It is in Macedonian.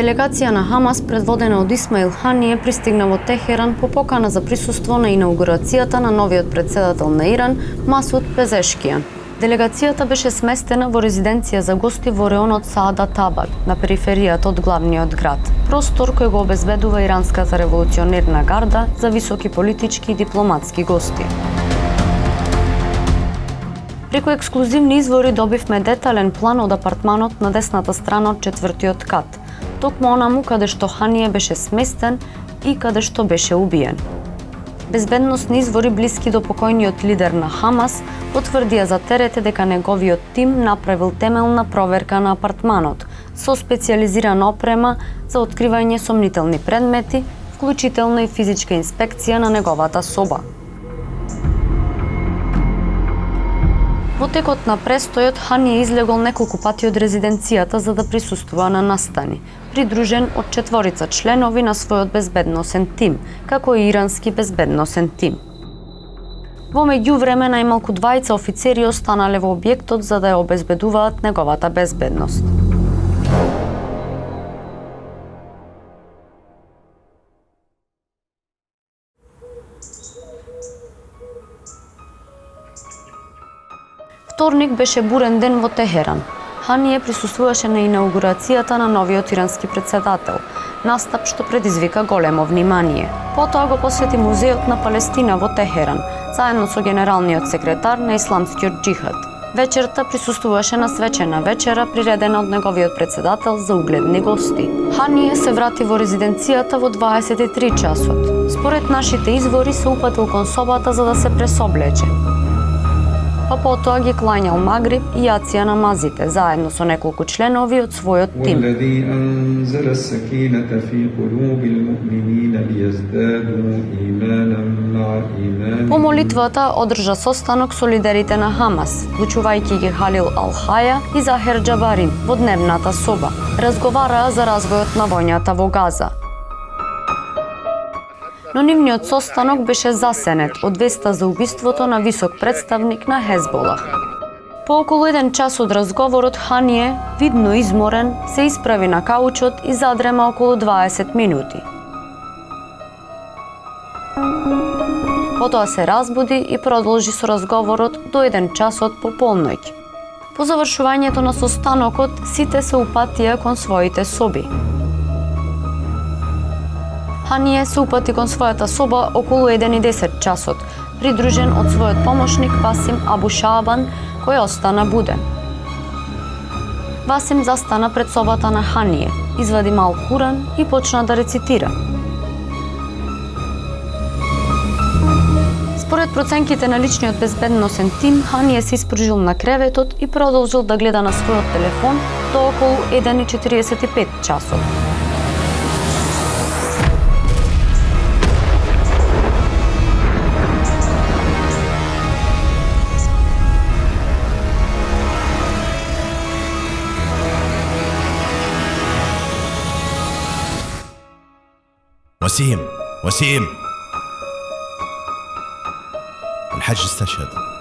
Делегација на Хамас, предводена од Исмаил Хание, пристигна во Техеран по покана за присуство на инаугурацијата на новиот председател на Иран, Масуд Пезешкијан. Делегацијата беше сместена во резиденција за гости во реонот Саадат Абад, на периферијата од главниот град. Простор кој го обезбедува иранската револуционерна гарда за високи политички и дипломатски гости. Преку ексклузивни извори добивме детален план од апартманот на десната страна од четвртиот кат, токму онаму каде што Хание беше сместен и каде што беше убиен. Безбедносни извори блиски до покојниот лидер на Хамас потврдија за терете дека неговиот тим направил темелна проверка на апартманот со специјализирана опрема за откривање сомнителни предмети, вклучително и физичка инспекција на неговата соба. Во текот на престојот, Хание излегол неколку пати од резиденцијата за да присуствува на настани, придружен од 4 членови на својот безбедносен тим, како и ирански безбедносен тим. Во меѓувреме, најмалку 2 офицери останале во објектот за да ја обезбедуваат неговата безбедност. Вторник беше бурен ден во Техеран. Хание присуствуваше на инаугурацијата на новиот ирански председател, настап што предизвика големо внимание. Потоа го посвети музеот на Палестина во Техеран, заедно со генералниот секретар на исламскиот џихад. Вечерта присуствуваше на свечена вечера приредена од неговиот председател за угледни гости. Хание се врати во резиденцијата во 23 часот. Според нашите извори се упатил кон собата за да се пресоблече. Па потоа ги клањал магриб и јација намазите, заедно со неколку членови од својот тим. По молитвата одржа состанок со лидерите на Хамас, вклучувајќи ги Халил Ал-Хаја и Захер Џабарин во дневната соба. Разговараа за развојот на војната во Газа. Но нивниот состанок беше засенет од веста за убиството на висок представник на Хезболах. По околу 1 час од разговорот, Хание, видно изморен, се исправи на каучот и задрема околу 20 минути. Потоа се разбуди и продолжи со разговорот до 1 часот по полноќ. По завршувањето на состанокот, сите се упатија кон своите соби. Хание се упати кон својата соба околу 1:10 часот, придружен од својот помошник Васим Абу Шаабан, кој остана буден. Васим застана пред собата на Хание, извади мал Куран и почна да рецитира. Според проценките на личниот безбедносен тим, Хание се испружил на креветот и продолжил да гледа на својот телефон до околу 1:45 часот. وسيم الحج استشهد.